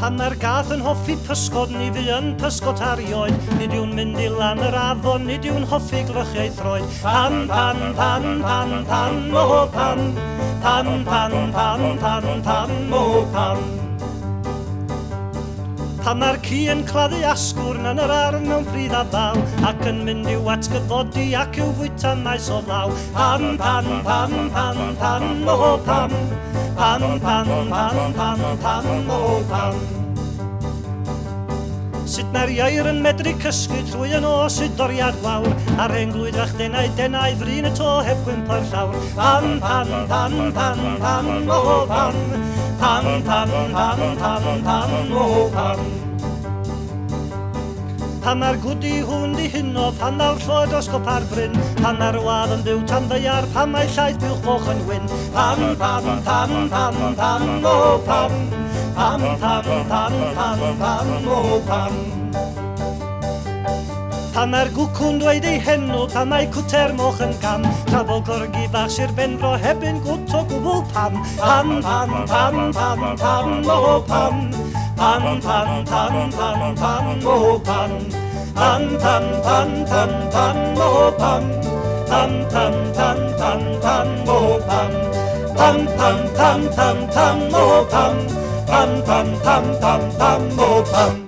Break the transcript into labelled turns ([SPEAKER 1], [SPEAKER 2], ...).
[SPEAKER 1] Pan mae'r gath yn hoffi pysgod, ni fi yn pysgod ar 'i oed. Nid yw'n mynd i lan yr afon, nid yw'n hoffi glychiau throed. Pan, pan, pan, pan, pan, mo pan. Pan, pan, pan, pan, pan, mo pan. Pan mae'r ci yn claddu asgwrn yn yr ardd mewn pridd a baw, ac yn mynd i'w atgyfodi ac i'w fwyta maes o law. Pan, pan, pan, pan, pan, mo pan. Pan, pan, pan, pan, pan, mo pan. Sut mae'r iair yn medru cysgu trwy yn os y doriad gwawr, a'r hen glwydrach denau frin y to heb gwymp o'r llawr. Pan, pan, pan, pan, pan, mo pan. Pan, pan, pan, pan, pan, mo pan. Pan mae'r gwdi hwn di hynno, pan nawr lloed o sgop ar bryn, pan mae'r wad yn byw tan ddeiar, pan mae llaeth bywch boch yn wyn. Pan, pan, pan, pan, pan, mo pan. Pan, pan, pan, pan, pan, mo pan. Pan mae'r gwcwn dweud ei henw, pan mae cwter moch yn gam, tra bo gorgi bach Sir Benfro hebyn gwt o gwbl pan. Pan, pan, pan, pan, pan, mo pan. Pan, pan, pan, pan, pan, mo pan. Pan, pan, pan, pan, pan, mo pan. Pan, pan, pan, pan, pan, mo pan. Pan, pan, pan, pan, pan, mo pan. Pan, pan, pan, pan, pan, mo pan.